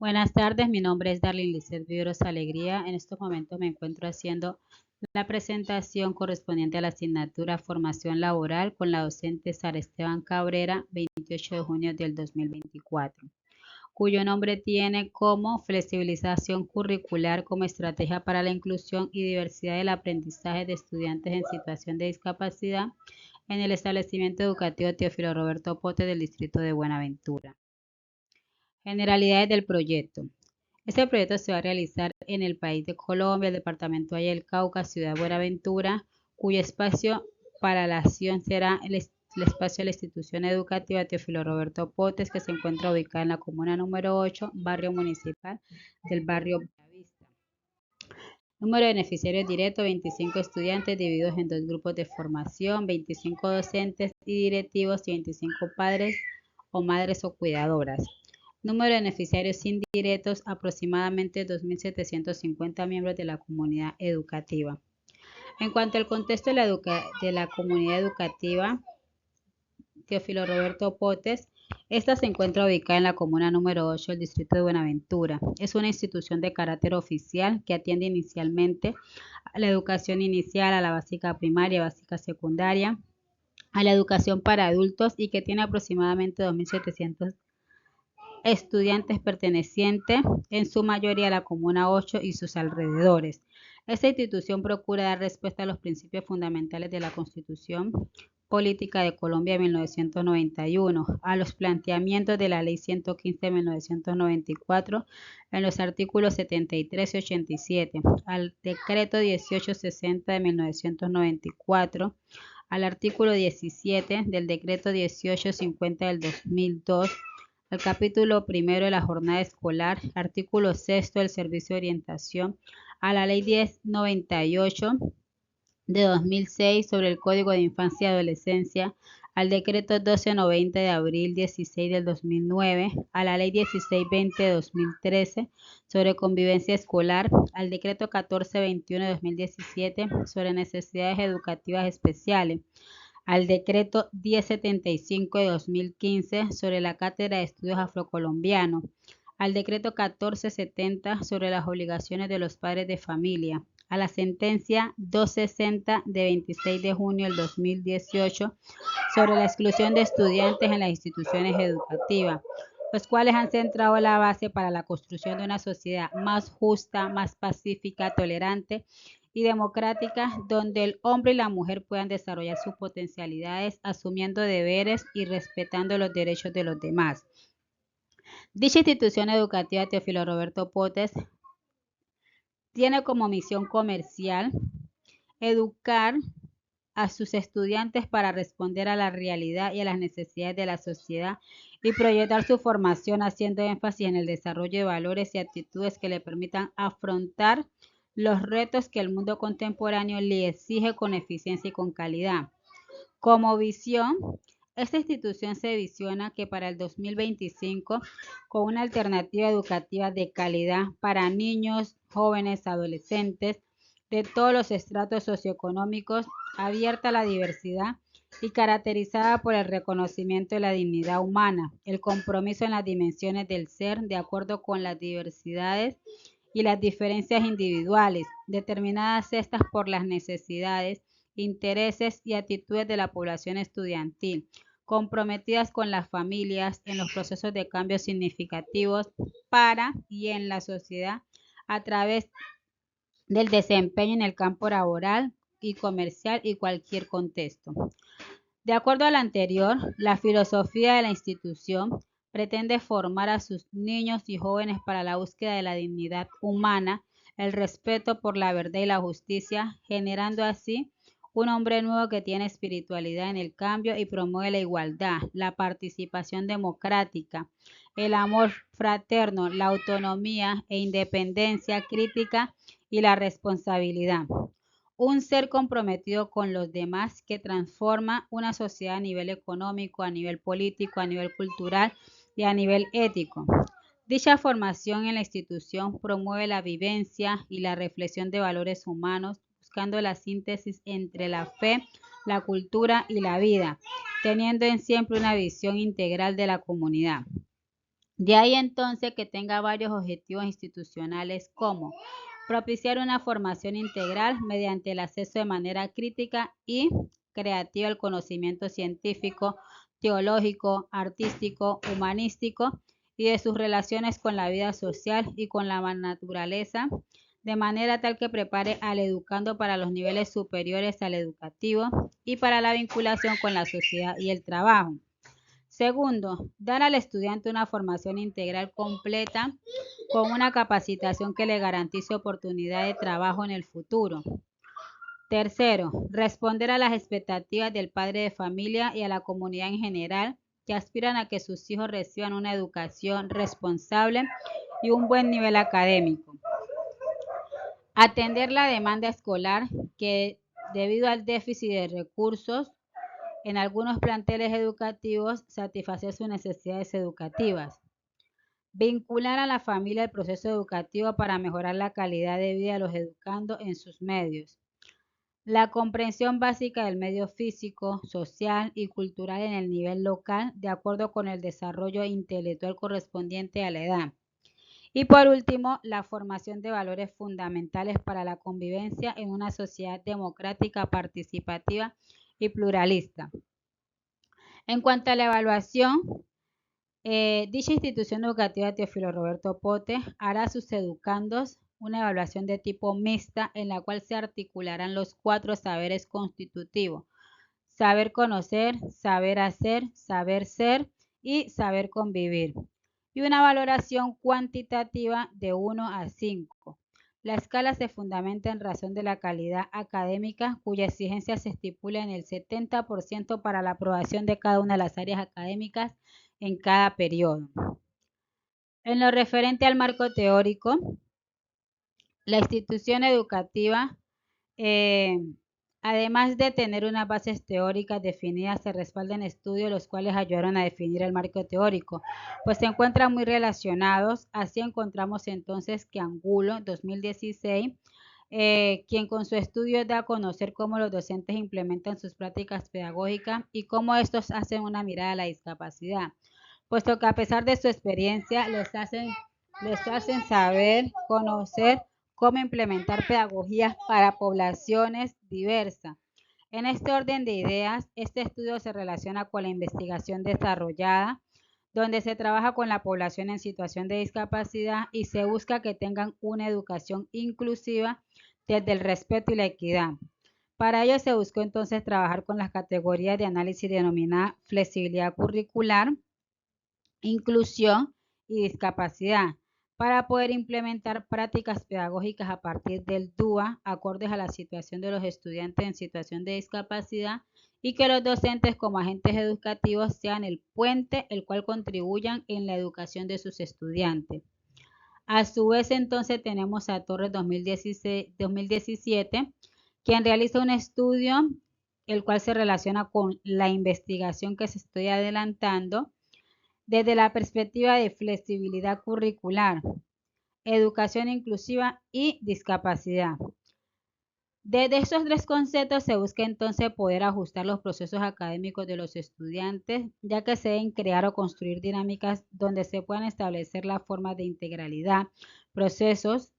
Buenas tardes, mi nombre es Darlene Lizeth Vivros Alegría. En estos momentos me encuentro haciendo la presentación correspondiente a la asignatura Formación Laboral con la docente Sara Esteban Cabrera, 28 de junio del 2024, cuyo nombre tiene como flexibilización curricular como estrategia para la inclusión y diversidad del aprendizaje de estudiantes en situación de discapacidad en el establecimiento educativo Teófilo Roberto Pote del distrito de Buenaventura. Generalidades del proyecto. Este proyecto se va a realizar en el país de Colombia, el departamento Valle del Cauca, ciudad Buenaventura, cuyo espacio para la acción será el espacio de la institución educativa Teófilo Roberto Potes, que se encuentra ubicada en la comuna número 8, barrio municipal del barrio Bellavista. Número de beneficiarios directos, 25 estudiantes divididos en dos grupos de formación, 25 docentes y directivos y 25 padres o madres o cuidadoras. Número de beneficiarios indirectos, aproximadamente 2.750 miembros de la comunidad educativa. En cuanto al contexto de la comunidad educativa, Teófilo Roberto Potes, esta se encuentra ubicada en la comuna número 8 del distrito de Buenaventura. Es una institución de carácter oficial que atiende inicialmente a la educación inicial, a la básica primaria, básica secundaria, a la educación para adultos y que tiene aproximadamente 2.700 estudiantes pertenecientes en su mayoría a la Comuna 8 y sus alrededores. Esta institución procura dar respuesta a los principios fundamentales de la Constitución Política de Colombia de 1991, a los planteamientos de la Ley 115 de 1994 en los artículos 73 y 87, al Decreto 1860 de 1994, al artículo 17 del Decreto 1850 del 2002, al capítulo primero de la jornada escolar, artículo sexto del servicio de orientación, a la ley 1098 de 2006 sobre el Código de Infancia y Adolescencia, al decreto 1290 de abril 16 del 2009, a la ley 1620 de 2013 sobre convivencia escolar, al decreto 1421 de 2017 sobre necesidades educativas especiales, al decreto 1075 de 2015 sobre la Cátedra de Estudios Afrocolombianos, al decreto 1470 sobre las obligaciones de los padres de familia, a la sentencia 260 de 26 de junio del 2018 sobre la exclusión de estudiantes en las instituciones educativas, los cuales han centrado la base para la construcción de una sociedad más justa, más pacífica, tolerante y democrática, donde el hombre y la mujer puedan desarrollar sus potencialidades, asumiendo deberes y respetando los derechos de los demás. Dicha institución educativa Teófilo Roberto Potes tiene como misión comercial educar a sus estudiantes para responder a la realidad y a las necesidades de la sociedad y proyectar su formación haciendo énfasis en el desarrollo de valores y actitudes que le permitan afrontar los retos que el mundo contemporáneo le exige con eficiencia y con calidad. Como visión, esta institución se visiona que para el 2025, con una alternativa educativa de calidad para niños, jóvenes, adolescentes, de todos los estratos socioeconómicos, abierta a la diversidad y caracterizada por el reconocimiento de la dignidad humana, el compromiso en las dimensiones del ser de acuerdo con las diversidades y las diferencias individuales, determinadas estas por las necesidades, intereses y actitudes de la población estudiantil, comprometidas con las familias en los procesos de cambios significativos para y en la sociedad a través del desempeño en el campo laboral y comercial y cualquier contexto. De acuerdo a lo anterior, la filosofía de la institución pretende formar a sus niños y jóvenes para la búsqueda de la dignidad humana, el respeto por la verdad y la justicia, generando así un hombre nuevo que tiene espiritualidad en el cambio y promueve la igualdad, la participación democrática, el amor fraterno, la autonomía e independencia crítica y la responsabilidad. Un ser comprometido con los demás que transforma una sociedad a nivel económico, a nivel político, a nivel cultural y a nivel ético. Dicha formación en la institución promueve la vivencia y la reflexión de valores humanos, buscando la síntesis entre la fe, la cultura y la vida, teniendo en siempre una visión integral de la comunidad. De ahí entonces que tenga varios objetivos institucionales como propiciar una formación integral mediante el acceso de manera crítica y creativa al conocimiento científico, teológico, artístico, humanístico y de sus relaciones con la vida social y con la naturaleza, de manera tal que prepare al educando para los niveles superiores al educativo y para la vinculación con la sociedad y el trabajo. Segundo, dar al estudiante una formación integral completa con una capacitación que le garantice oportunidad de trabajo en el futuro. Tercero, responder a las expectativas del padre de familia y a la comunidad en general que aspiran a que sus hijos reciban una educación responsable y un buen nivel académico. Atender la demanda escolar que debido al déficit de recursos en algunos planteles educativos satisfacer sus necesidades educativas. Vincular a la familia al proceso educativo para mejorar la calidad de vida de los educandos en sus medios. La comprensión básica del medio físico, social y cultural en el nivel local, de acuerdo con el desarrollo intelectual correspondiente a la edad. Y por último, la formación de valores fundamentales para la convivencia en una sociedad democrática, participativa y pluralista. En cuanto a la evaluación, dicha institución educativa Teófilo Roberto Pote hará a sus educandos una evaluación de tipo mixta en la cual se articularán los 4 saberes constitutivos: saber conocer, saber hacer, saber ser y saber convivir. Y una valoración cuantitativa de 1 a 5. La escala se fundamenta en razón de la calidad académica, cuya exigencia se estipula en el 70% para la aprobación de cada una de las áreas académicas en cada periodo. En lo referente al marco teórico, la institución educativa, además de tener unas bases teóricas definidas, se respalda en estudios los cuales ayudaron a definir el marco teórico, pues se encuentran muy relacionados. Así encontramos entonces que Angulo, 2016, quien con su estudio da a conocer cómo los docentes implementan sus prácticas pedagógicas y cómo estos hacen una mirada a la discapacidad, puesto que a pesar de su experiencia les hacen saber, conocer cómo implementar pedagogías para poblaciones diversas. En este orden de ideas, este estudio se relaciona con la investigación desarrollada, donde se trabaja con la población en situación de discapacidad y se busca que tengan una educación inclusiva desde el respeto y la equidad. Para ello se buscó entonces trabajar con las categorías de análisis denominadas flexibilidad curricular, inclusión y discapacidad, para poder implementar prácticas pedagógicas a partir del DUA, acordes a la situación de los estudiantes en situación de discapacidad, y que los docentes como agentes educativos sean el puente el cual contribuyan en la educación de sus estudiantes. A su vez, entonces, tenemos a Torres 2017, quien realiza un estudio el cual se relaciona con la investigación que se estoy adelantando desde la perspectiva de flexibilidad curricular, educación inclusiva y discapacidad. Desde estos 3 conceptos se busca entonces poder ajustar los procesos académicos de los estudiantes, ya que se deben crear o construir dinámicas donde se puedan establecer las formas de integralidad, procesos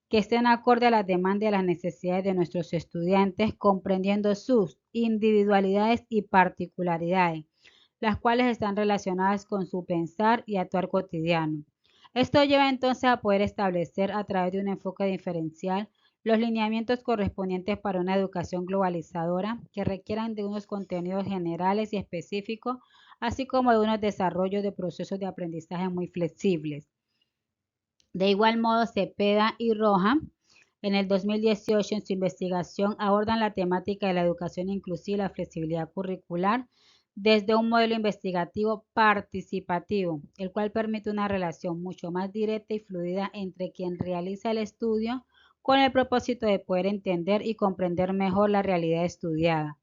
que estén acorde a las demandas y a las necesidades de nuestros estudiantes, comprendiendo sus individualidades y particularidades, las cuales están relacionadas con su pensar y actuar cotidiano. Esto lleva entonces a poder establecer a través de un enfoque diferencial los lineamientos correspondientes para una educación globalizadora que requieran de unos contenidos generales y específicos, así como de unos desarrollos de procesos de aprendizaje muy flexibles. De igual modo, Cepeda y Roja, en el 2018, en su investigación, abordan la temática de la educación inclusiva y la flexibilidad curricular desde un modelo investigativo participativo, el cual permite una relación mucho más directa y fluida entre quien realiza el estudio con el propósito de poder entender y comprender mejor la realidad estudiada,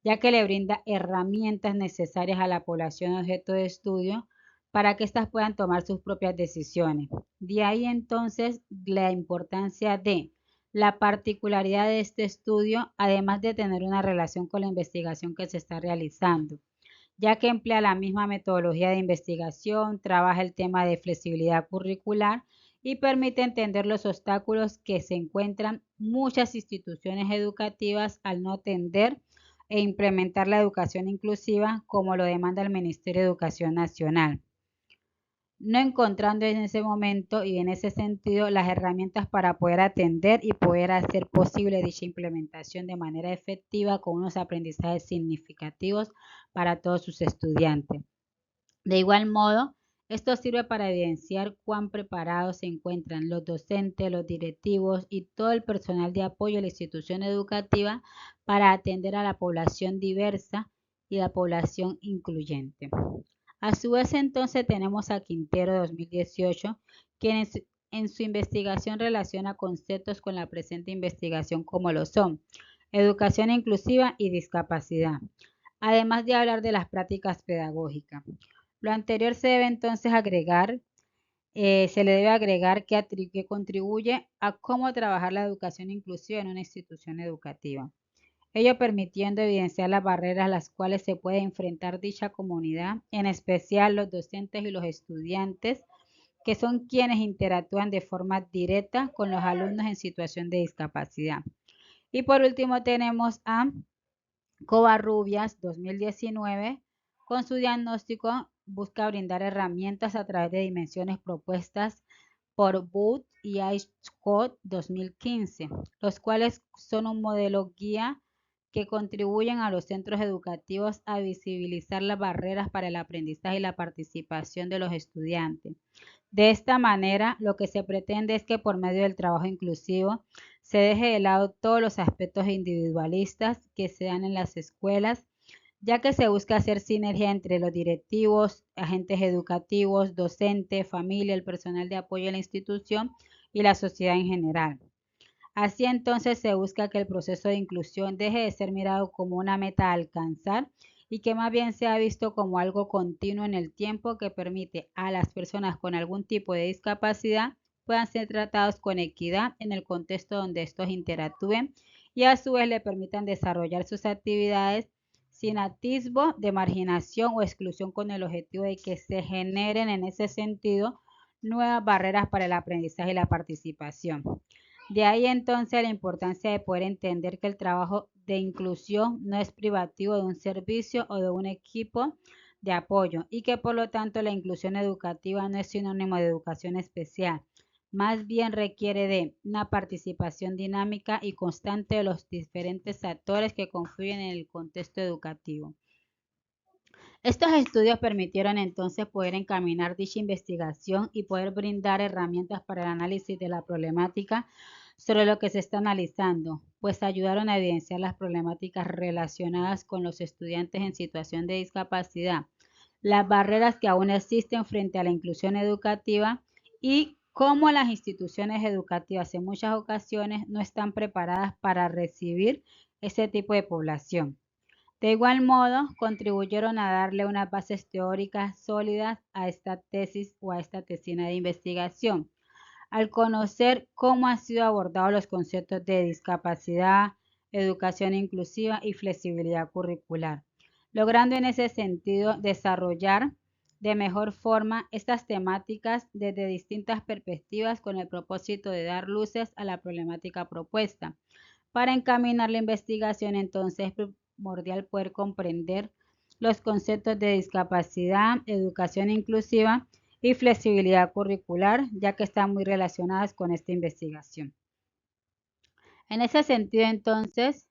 ya que le brinda herramientas necesarias a la población objeto de estudio para que éstas puedan tomar sus propias decisiones. De ahí entonces la importancia de la particularidad de este estudio, además de tener una relación con la investigación que se está realizando, ya que emplea la misma metodología de investigación, trabaja el tema de flexibilidad curricular y permite entender los obstáculos que se encuentran muchas instituciones educativas al no atender e implementar la educación inclusiva como lo demanda el Ministerio de Educación Nacional, no encontrando en ese momento y en ese sentido las herramientas para poder atender y poder hacer posible dicha implementación de manera efectiva con unos aprendizajes significativos para todos sus estudiantes. De igual modo, esto sirve para evidenciar cuán preparados se encuentran los docentes, los directivos y todo el personal de apoyo a la institución educativa para atender a la población diversa y la población incluyente. A su vez, entonces, tenemos a Quintero 2018, quien en su investigación relaciona conceptos con la presente investigación como lo son educación inclusiva y discapacidad, además de hablar de las prácticas pedagógicas. Lo anterior se debe entonces agregar, se le debe agregar que contribuye a cómo trabajar la educación inclusiva en una institución educativa, ello permitiendo evidenciar las barreras a las cuales se puede enfrentar dicha comunidad, en especial los docentes y los estudiantes, que son quienes interactúan de forma directa con los alumnos en situación de discapacidad. Y por último tenemos a Covarrubias 2019, con su diagnóstico busca brindar herramientas a través de dimensiones propuestas por Booth y Scott 2015, los cuales son un modelo guía que contribuyen a los centros educativos a visibilizar las barreras para el aprendizaje y la participación de los estudiantes. De esta manera, lo que se pretende es que por medio del trabajo inclusivo se deje de lado todos los aspectos individualistas que se dan en las escuelas, ya que se busca hacer sinergia entre los directivos, agentes educativos, docentes, familia, el personal de apoyo a la institución y la sociedad en general. Así entonces se busca que el proceso de inclusión deje de ser mirado como una meta a alcanzar y que más bien sea visto como algo continuo en el tiempo que permite a las personas con algún tipo de discapacidad puedan ser tratados con equidad en el contexto donde estos interactúen y a su vez le permitan desarrollar sus actividades sin atisbo de marginación o exclusión, con el objetivo de que se generen en ese sentido nuevas barreras para el aprendizaje y la participación. De ahí entonces la importancia de poder entender que el trabajo de inclusión no es privativo de un servicio o de un equipo de apoyo y que por lo tanto la inclusión educativa no es sinónimo de educación especial, más bien requiere de una participación dinámica y constante de los diferentes actores que confluyen en el contexto educativo. Estos estudios permitieron entonces poder encaminar dicha investigación y poder brindar herramientas para el análisis de la problemática sobre lo que se está analizando, pues ayudaron a evidenciar las problemáticas relacionadas con los estudiantes en situación de discapacidad, las barreras que aún existen frente a la inclusión educativa y cómo las instituciones educativas en muchas ocasiones no están preparadas para recibir ese tipo de población. De igual modo, contribuyeron a darle unas bases teóricas sólidas a esta tesis o a esta tesina de investigación, al conocer cómo han sido abordados los conceptos de discapacidad, educación inclusiva y flexibilidad curricular, logrando en ese sentido desarrollar de mejor forma estas temáticas desde distintas perspectivas con el propósito de dar luces a la problemática propuesta. Para encaminar la investigación, entonces, es primordial poder comprender los conceptos de discapacidad, educación inclusiva y flexibilidad curricular, ya que están muy relacionadas con esta investigación. En ese sentido, entonces,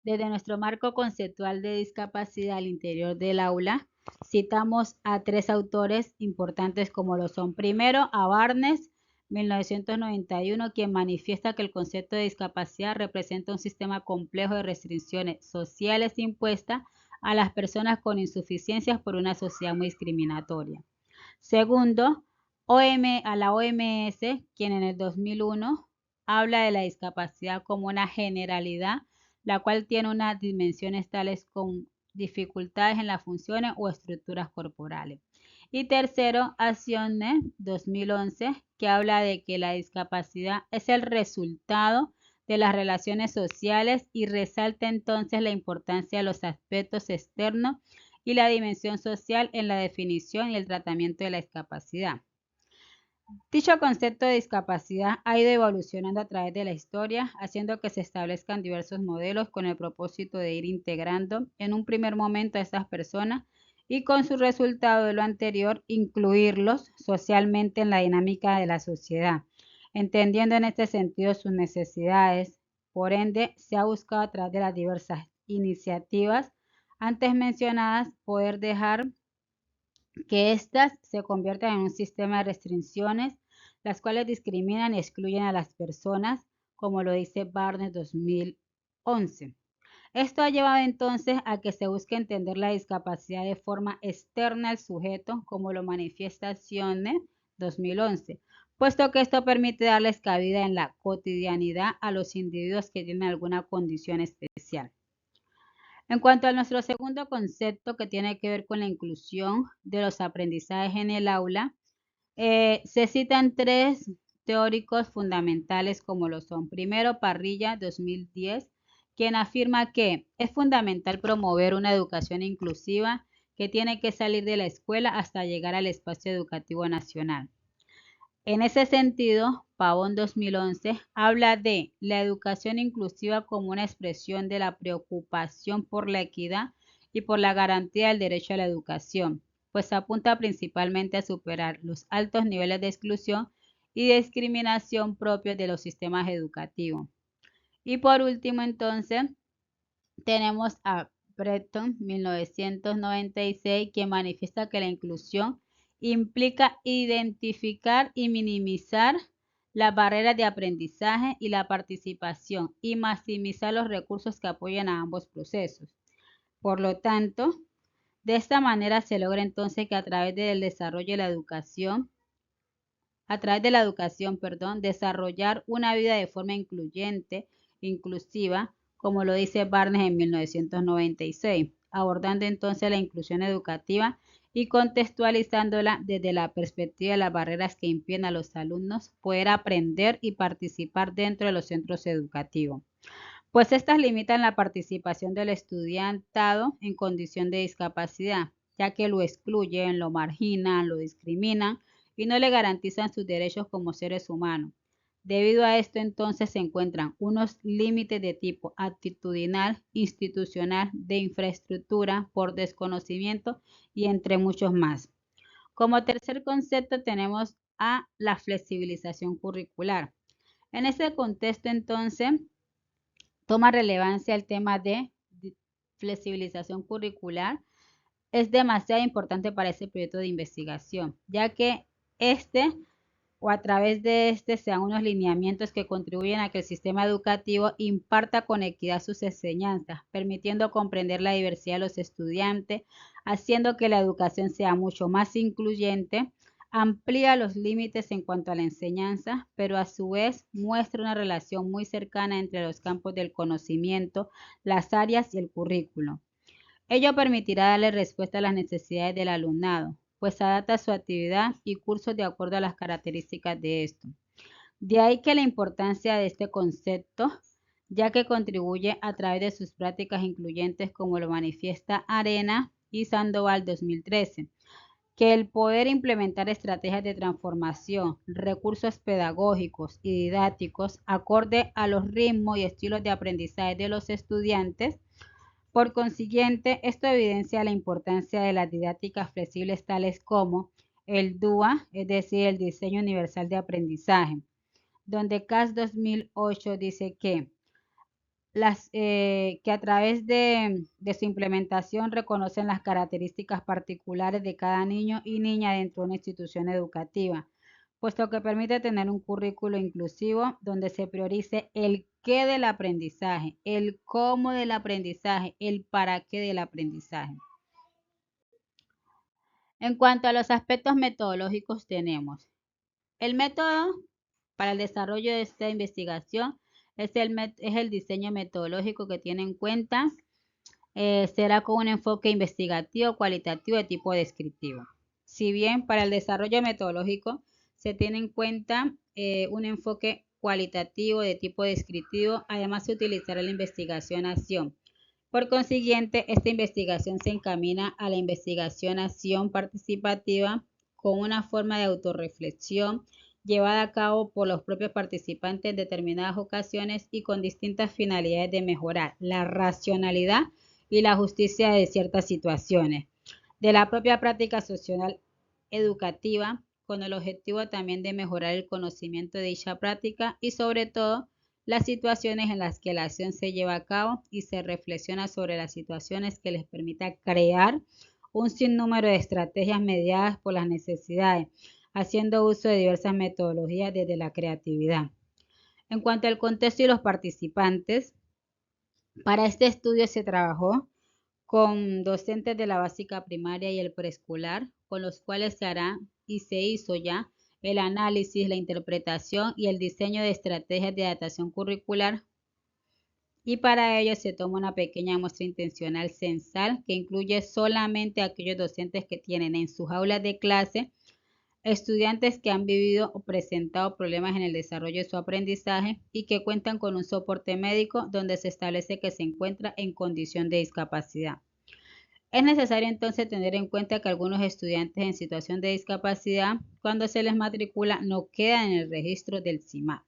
desde nuestro marco conceptual de discapacidad al interior del aula, citamos a tres autores importantes como lo son, primero, a Barnes, 1991, quien manifiesta que el concepto de discapacidad representa un sistema complejo de restricciones sociales impuestas a las personas con insuficiencias por una sociedad muy discriminatoria. Segundo, a la OMS, quien en el 2001 habla de la discapacidad como una generalidad, la cual tiene unas dimensiones tales con dificultades en las funciones o estructuras corporales. Y tercero, Accione 2011, que habla de que la discapacidad es el resultado de las relaciones sociales y resalta entonces la importancia de los aspectos externos y la dimensión social en la definición y el tratamiento de la discapacidad. Dicho concepto de discapacidad ha ido evolucionando a través de la historia, haciendo que se establezcan diversos modelos con el propósito de ir integrando en un primer momento a estas personas y con su resultado de lo anterior, incluirlos socialmente en la dinámica de la sociedad, entendiendo en este sentido sus necesidades. Por ende, se ha buscado a través de las diversas iniciativas antes mencionadas poder dejar que éstas se conviertan en un sistema de restricciones, las cuales discriminan y excluyen a las personas, como lo dice Barnes 2011. Esto ha llevado entonces a que se busque entender la discapacidad de forma externa al sujeto, como lo manifiesta Sione 2011, puesto que esto permite darles cabida en la cotidianidad a los individuos que tienen alguna condición especial. En cuanto a nuestro segundo concepto que tiene que ver con la inclusión de los aprendizajes en el aula, se citan tres teóricos fundamentales como lo son. Primero, Parrilla 2010, quien afirma que es fundamental promover una educación inclusiva que tiene que salir de la escuela hasta llegar al espacio educativo nacional. En ese sentido, Pavón 2011 habla de la educación inclusiva como una expresión de la preocupación por la equidad y por la garantía del derecho a la educación, pues apunta principalmente a superar los altos niveles de exclusión y discriminación propios de los sistemas educativos. Y por último, entonces, tenemos a Breton 1996, quien manifiesta que la inclusión implica identificar y minimizar las barreras de aprendizaje y la participación y maximizar los recursos que apoyan a ambos procesos. Por lo tanto, de esta manera se logra entonces que a través del desarrollo de la educación, desarrollar una vida de forma incluyente, inclusiva, como lo dice Barnes en 1996, abordando entonces la inclusión educativa y contextualizándola desde la perspectiva de las barreras que impiden a los alumnos poder aprender y participar dentro de los centros educativos, pues estas limitan la participación del estudiantado en condición de discapacidad, ya que lo excluyen, lo marginan, lo discriminan y no le garantizan sus derechos como seres humanos. Debido a esto, entonces, se encuentran unos límites de tipo actitudinal, institucional, de infraestructura, por desconocimiento y entre muchos más. Como tercer concepto tenemos a la flexibilización curricular. En ese contexto, entonces, toma relevancia el tema de flexibilización curricular. Es demasiado importante para ese proyecto de investigación, ya que a través de sean unos lineamientos que contribuyen a que el sistema educativo imparta con equidad sus enseñanzas, permitiendo comprender la diversidad de los estudiantes, haciendo que la educación sea mucho más incluyente, amplía los límites en cuanto a la enseñanza, pero a su vez muestra una relación muy cercana entre los campos del conocimiento, las áreas y el currículo. Ello permitirá darle respuesta a las necesidades del alumnado, pues adapta su actividad y cursos de acuerdo a las características de esto. De ahí que la importancia de este concepto, ya que contribuye a través de sus prácticas incluyentes como lo manifiesta Arena y Sandoval 2013, que el poder implementar estrategias de transformación, recursos pedagógicos y didácticos acorde a los ritmos y estilos de aprendizaje de los estudiantes. Por consiguiente, esto evidencia la importancia de las didácticas flexibles tales como el DUA, es decir, el Diseño Universal de Aprendizaje, donde CAS 2008 dice que a través de su implementación reconocen las características particulares de cada niño y niña dentro de una institución educativa, puesto que permite tener un currículo inclusivo donde se priorice el qué del aprendizaje, el cómo del aprendizaje, el para qué del aprendizaje. En cuanto a los aspectos metodológicos tenemos el método para el desarrollo de esta investigación es el diseño metodológico que tiene en cuenta, será con un enfoque investigativo, cualitativo de tipo descriptivo. Si bien para el desarrollo metodológico se tiene en cuenta un enfoque cualitativo de tipo descriptivo, además se utilizará la investigación-acción. Por consiguiente, esta investigación se encamina a la investigación-acción participativa con una forma de autorreflexión llevada a cabo por los propios participantes en determinadas ocasiones y con distintas finalidades de mejorar la racionalidad y la justicia de ciertas situaciones, de la propia práctica social educativa, con el objetivo también de mejorar el conocimiento de dicha práctica y sobre todo las situaciones en las que la acción se lleva a cabo y se reflexiona sobre las situaciones que les permita crear un sinnúmero de estrategias mediadas por las necesidades, haciendo uso de diversas metodologías desde la creatividad. En cuanto al contexto y los participantes, para este estudio se trabajó con docentes de la básica primaria y el preescolar, con los cuales se hará y se hizo ya el análisis, la interpretación y el diseño de estrategias de adaptación curricular. Y para ello se toma una pequeña muestra intencional censal que incluye solamente a aquellos docentes que tienen en sus aulas de clase estudiantes que han vivido o presentado problemas en el desarrollo de su aprendizaje y que cuentan con un soporte médico donde se establece que se encuentra en condición de discapacidad. Es necesario entonces tener en cuenta que algunos estudiantes en situación de discapacidad, cuando se les matricula, no quedan en el registro del CIMAD.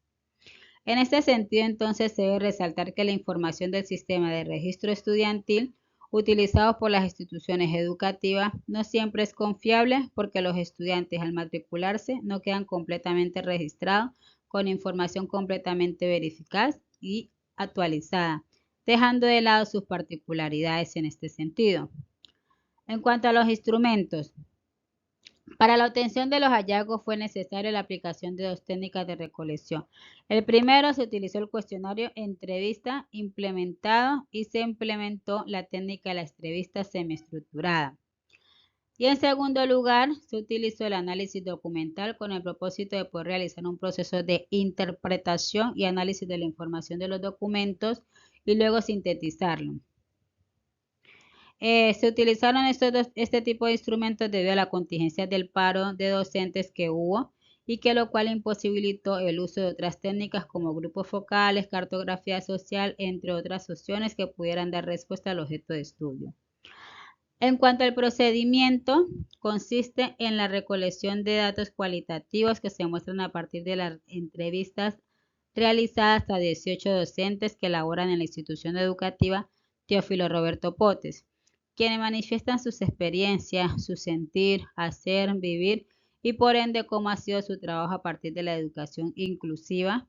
En este sentido, entonces, se debe resaltar que la información del sistema de registro estudiantil utilizado por las instituciones educativas no siempre es confiable porque los estudiantes al matricularse no quedan completamente registrados con información completamente verificada y actualizada, dejando de lado sus particularidades en este sentido. En cuanto a los instrumentos, para la obtención de los hallazgos fue necesaria la aplicación de dos técnicas de recolección. El primero, se utilizó el cuestionario entrevista implementado y se implementó la técnica de la entrevista semiestructurada. Y en segundo lugar, se utilizó el análisis documental con el propósito de poder realizar un proceso de interpretación y análisis de la información de los documentos y luego sintetizarlo. Se utilizaron este tipo de instrumentos debido a la contingencia del paro de docentes que hubo y que lo cual imposibilitó el uso de otras técnicas como grupos focales, cartografía social, entre otras opciones que pudieran dar respuesta al objeto de estudio. En cuanto al procedimiento, consiste en la recolección de datos cualitativos que se muestran a partir de las entrevistas realizadas a 18 docentes que laboran en la institución educativa Teófilo Roberto Potes, quienes manifiestan sus experiencias, su sentir, hacer, vivir y por ende cómo ha sido su trabajo a partir de la educación inclusiva,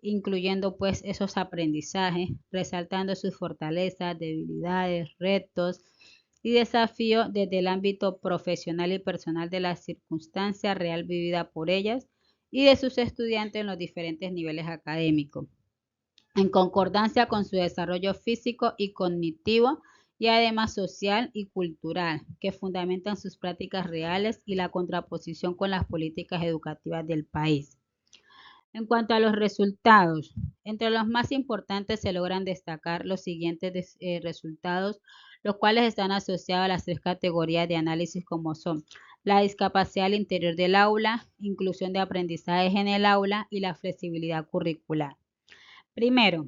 incluyendo pues esos aprendizajes, resaltando sus fortalezas, debilidades, retos y desafíos desde el ámbito profesional y personal de la circunstancia real vivida por ellas y de sus estudiantes en los diferentes niveles académicos, en concordancia con su desarrollo físico y cognitivo y además social y cultural, que fundamentan sus prácticas reales y la contraposición con las políticas educativas del país. En cuanto a los resultados, entre los más importantes se logran destacar los siguientes resultados, los cuales están asociados a las tres categorías de análisis como son la discapacidad al interior del aula, inclusión de aprendizajes en el aula y la flexibilidad curricular. Primero,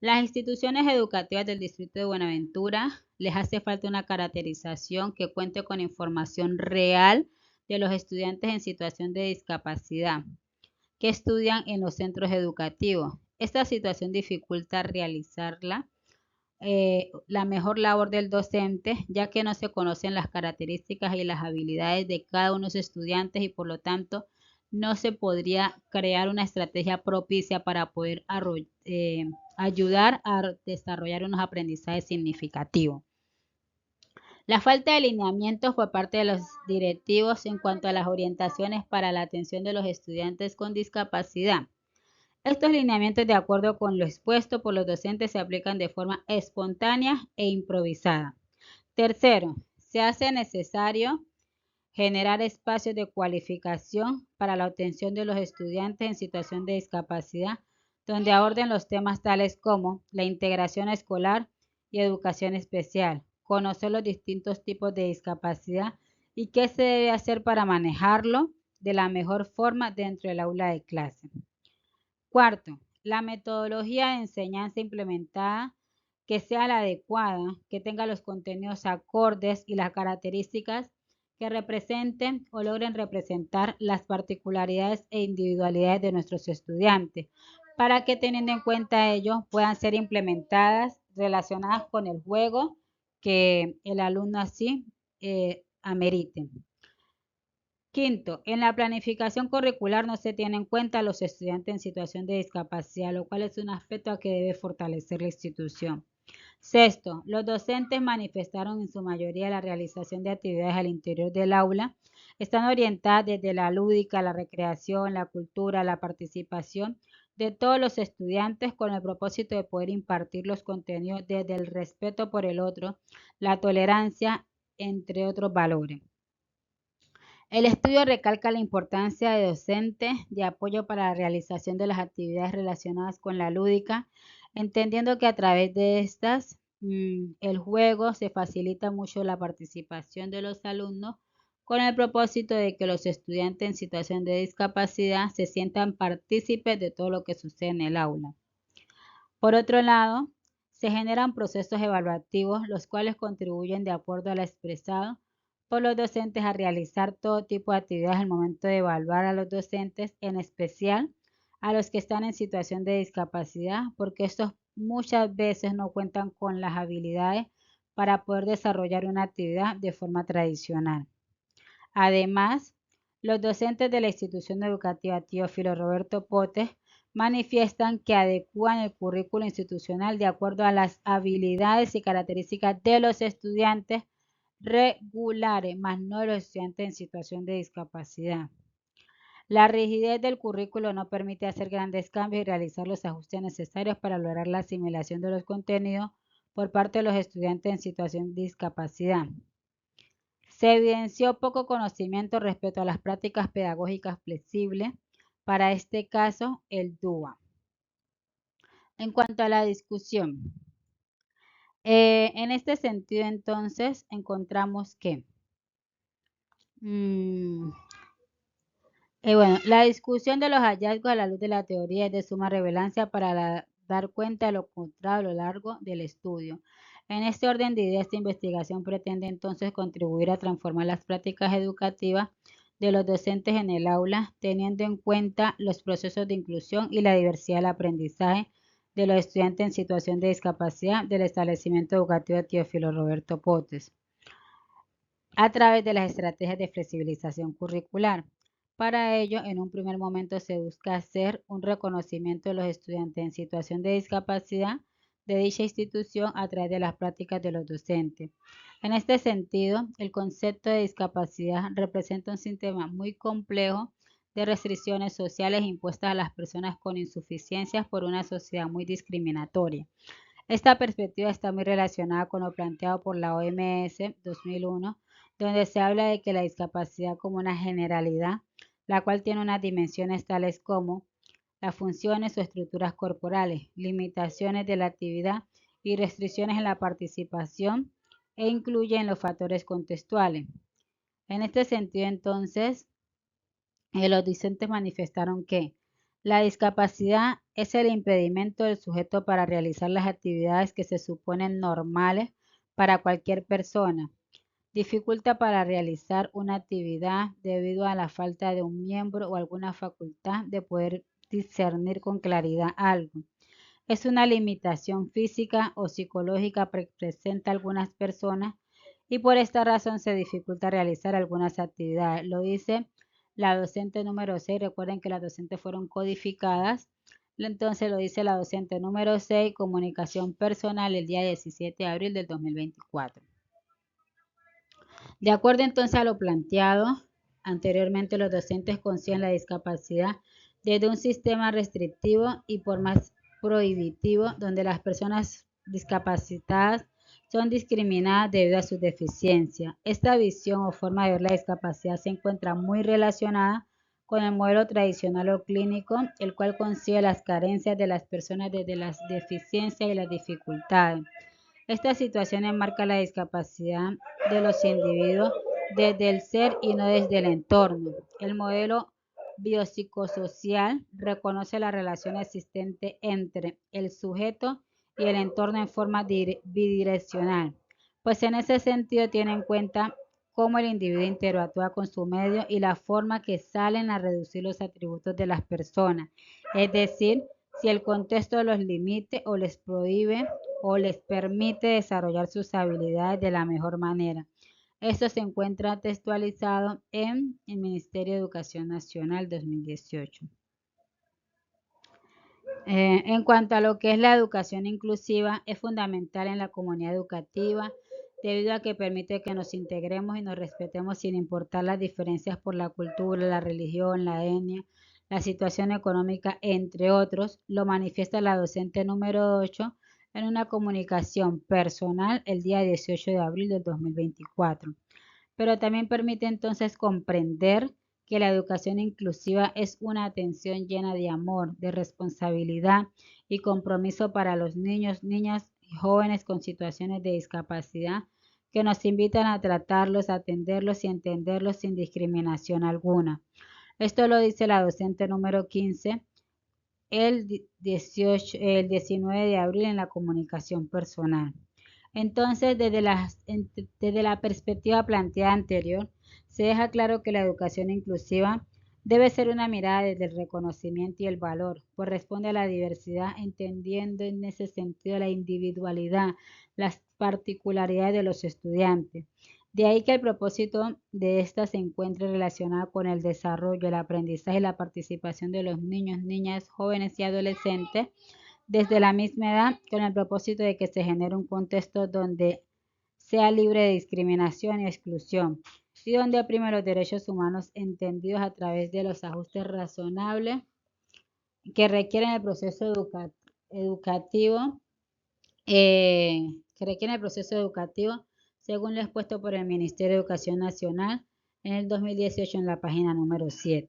las instituciones educativas del Distrito de Buenaventura les hace falta una caracterización que cuente con información real de los estudiantes en situación de discapacidad que estudian en los centros educativos. Esta situación dificulta realizarla la mejor labor del docente, ya que no se conocen las características y las habilidades de cada uno de los estudiantes y por lo tanto no se podría crear una estrategia propicia para poder ayudar a desarrollar unos aprendizajes significativos. La falta de alineamientos por parte de los directivos en cuanto a las orientaciones para la atención de los estudiantes con discapacidad. Estos lineamientos, de acuerdo con lo expuesto por los docentes, se aplican de forma espontánea e improvisada. Tercero, se hace necesario generar espacios de cualificación para la obtención de los estudiantes en situación de discapacidad, donde aborden los temas tales como la integración escolar y educación especial, conocer los distintos tipos de discapacidad y qué se debe hacer para manejarlo de la mejor forma dentro del aula de clase. Cuarto, la metodología de enseñanza implementada que sea la adecuada, que tenga los contenidos acordes y las características que representen o logren representar las particularidades e individualidades de nuestros estudiantes, para que teniendo en cuenta ello puedan ser implementadas relacionadas con el juego que el alumno así amerite. Quinto, en la planificación curricular no se tiene en cuenta a los estudiantes en situación de discapacidad, lo cual es un aspecto a que debe fortalecer la institución. Sexto, los docentes manifestaron en su mayoría la realización de actividades al interior del aula. Están orientadas desde la lúdica, la recreación, la cultura, la participación de todos los estudiantes con el propósito de poder impartir los contenidos desde el respeto por el otro, la tolerancia, entre otros valores. El estudio recalca la importancia de docentes de apoyo para la realización de las actividades relacionadas con la lúdica, entendiendo que a través de estas, el juego se facilita mucho la participación de los alumnos con el propósito de que los estudiantes en situación de discapacidad se sientan partícipes de todo lo que sucede en el aula. Por otro lado, se generan procesos evaluativos, los cuales contribuyen de acuerdo a lo expresado por los docentes a realizar todo tipo de actividades al momento de evaluar a los docentes, en especial a los que están en situación de discapacidad, porque estos muchas veces no cuentan con las habilidades para poder desarrollar una actividad de forma tradicional. Además, los docentes de la institución educativa Teófilo Roberto Potes manifiestan que adecúan el currículo institucional de acuerdo a las habilidades y características de los estudiantes regulares, más no de los estudiantes en situación de discapacidad. La rigidez del currículo no permite hacer grandes cambios y realizar los ajustes necesarios para lograr la asimilación de los contenidos por parte de los estudiantes en situación de discapacidad. Se evidenció poco conocimiento respecto a las prácticas pedagógicas flexibles, para este caso el DUA. En cuanto a la discusión, en este sentido entonces encontramos que la discusión de los hallazgos a la luz de la teoría es de suma relevancia para dar cuenta de lo encontrado a lo largo del estudio. En este orden de ideas, esta investigación pretende entonces contribuir a transformar las prácticas educativas de los docentes en el aula, teniendo en cuenta los procesos de inclusión y la diversidad del aprendizaje de los estudiantes en situación de discapacidad del establecimiento educativo Teófilo Roberto Potes, a través de las estrategias de flexibilización curricular. Para ello, en un primer momento se busca hacer un reconocimiento de los estudiantes en situación de discapacidad de dicha institución a través de las prácticas de los docentes. En este sentido, el concepto de discapacidad representa un sistema muy complejo de restricciones sociales impuestas a las personas con insuficiencias por una sociedad muy discriminatoria. Esta perspectiva está muy relacionada con lo planteado por la OMS 2001, donde se habla de que la discapacidad como una generalidad, la cual tiene unas dimensiones tales como las funciones o estructuras corporales, limitaciones de la actividad y restricciones en la participación e incluyen los factores contextuales. En este sentido, entonces, los docentes manifestaron que la discapacidad es el impedimento del sujeto para realizar las actividades que se suponen normales para cualquier persona. Dificulta para realizar una actividad debido a la falta de un miembro o alguna facultad de poder discernir con claridad algo. Es una limitación física o psicológica que presenta algunas personas y por esta razón se dificulta realizar algunas actividades. Lo dice la docente número 6. Recuerden que las docentes fueron codificadas. Entonces lo dice la docente número 6, comunicación personal, el día 17 de abril del 2024. De acuerdo entonces a lo planteado anteriormente, los docentes conciben la discapacidad desde un sistema restrictivo y por más prohibitivo, donde las personas discapacitadas son discriminadas debido a su deficiencia. Esta visión o forma de ver la discapacidad se encuentra muy relacionada con el modelo tradicional o clínico, el cual concibe las carencias de las personas desde las deficiencias y las dificultades. Esta situación enmarca la discapacidad de los individuos desde el ser y no desde el entorno. El modelo biopsicosocial reconoce la relación existente entre el sujeto y el entorno en forma bidireccional, pues en ese sentido tiene en cuenta cómo el individuo interactúa con su medio y la forma que salen a reducir los atributos de las personas, es decir, si el contexto los limite o les prohíbe o les permite desarrollar sus habilidades de la mejor manera. Esto se encuentra textualizado en el Ministerio de Educación Nacional 2018. En cuanto a lo que es la educación inclusiva, es fundamental en la comunidad educativa debido a que permite que nos integremos y nos respetemos sin importar las diferencias por la cultura, la religión, la etnia, la situación económica, entre otros. Lo manifiesta la docente número 8 en una comunicación personal el día 18 de abril de 2024. Pero también permite entonces comprender que la educación inclusiva es una atención llena de amor, de responsabilidad y compromiso para los niños, niñas y jóvenes con situaciones de discapacidad que nos invitan a tratarlos, atenderlos y entenderlos sin discriminación alguna. Esto lo dice la docente número 15 el 19 de abril en la comunicación personal. Entonces, desde la perspectiva planteada anterior, se deja claro que la educación inclusiva debe ser una mirada desde el reconocimiento y el valor, pues responde a la diversidad, entendiendo en ese sentido la individualidad, las particularidades de los estudiantes. De ahí que el propósito de esta se encuentre relacionado con el desarrollo, el aprendizaje y la participación de los niños, niñas, jóvenes y adolescentes desde la misma edad, con el propósito de que se genere un contexto donde sea libre de discriminación y exclusión, y donde primen los derechos humanos entendidos a través de los ajustes razonables que requieren el proceso educativo, según lo expuesto por el Ministerio de Educación Nacional en el 2018 en la página número 7.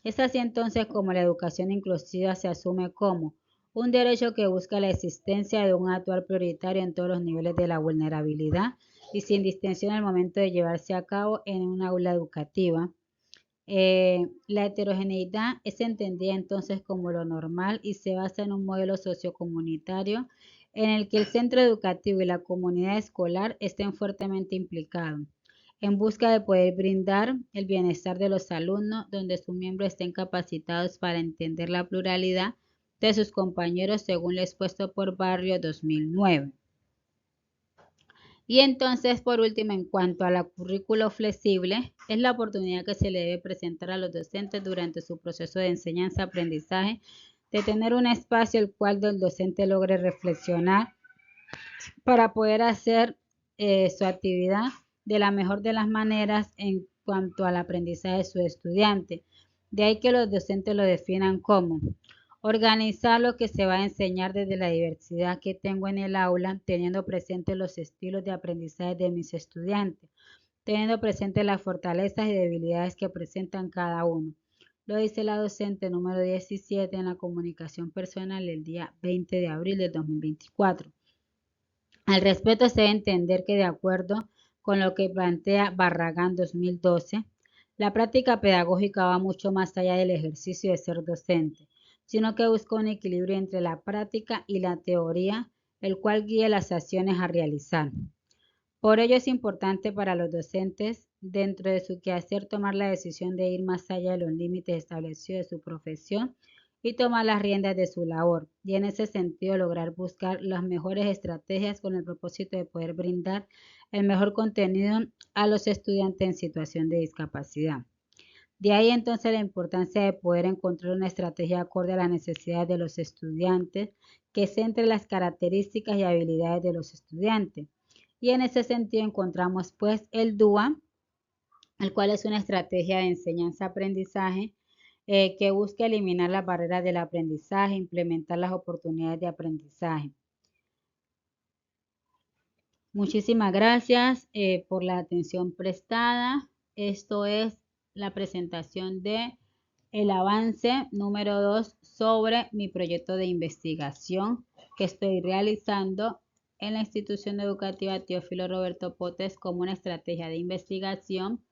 Es así entonces como la educación inclusiva se asume como un derecho que busca la existencia de un actuar prioritario en todos los niveles de la vulnerabilidad y sin distinción al momento de llevarse a cabo en un aula educativa. La heterogeneidad es entendida entonces como lo normal y se basa en un modelo sociocomunitario en el que el centro educativo y la comunidad escolar estén fuertemente implicados en busca de poder brindar el bienestar de los alumnos, donde sus miembros estén capacitados para entender la pluralidad de sus compañeros según lo expuesto por Barrio 2009. Y entonces, por último, en cuanto a la currículo flexible, es la oportunidad que se le debe presentar a los docentes durante su proceso de enseñanza-aprendizaje, de tener un espacio el cual el docente logre reflexionar para poder hacer su actividad de la mejor de las maneras en cuanto al aprendizaje de su estudiante. De ahí que los docentes lo definan como organizar lo que se va a enseñar desde la diversidad que tengo en el aula, teniendo presentes los estilos de aprendizaje de mis estudiantes, teniendo presentes las fortalezas y debilidades que presentan cada uno. Lo dice la docente número 17 en la comunicación personal el día 20 de abril del 2024. Al respecto, se debe entender que de acuerdo con lo que plantea Barragán 2012, la práctica pedagógica va mucho más allá del ejercicio de ser docente, sino que busca un equilibrio entre la práctica y la teoría, el cual guía las acciones a realizar. Por ello es importante para los docentes, dentro de su quehacer, tomar la decisión de ir más allá de los límites establecidos de su profesión y tomar las riendas de su labor, y en ese sentido lograr buscar las mejores estrategias con el propósito de poder brindar el mejor contenido a los estudiantes en situación de discapacidad. De ahí entonces la importancia de poder encontrar una estrategia acorde a las necesidades de los estudiantes que centre las características y habilidades de los estudiantes. Y en ese sentido encontramos pues el DUA, el cual es una estrategia de enseñanza-aprendizaje que busca eliminar las barreras del aprendizaje, implementar las oportunidades de aprendizaje. Muchísimas gracias por la atención prestada. Esto es la presentación de el avance número 2 sobre mi proyecto de investigación que estoy realizando en la institución educativa Teófilo Roberto Potes como una estrategia de investigación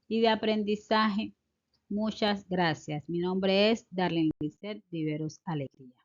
y de aprendizaje. Muchas gracias. Mi nombre es Darlene Lisset Viveros Alegría.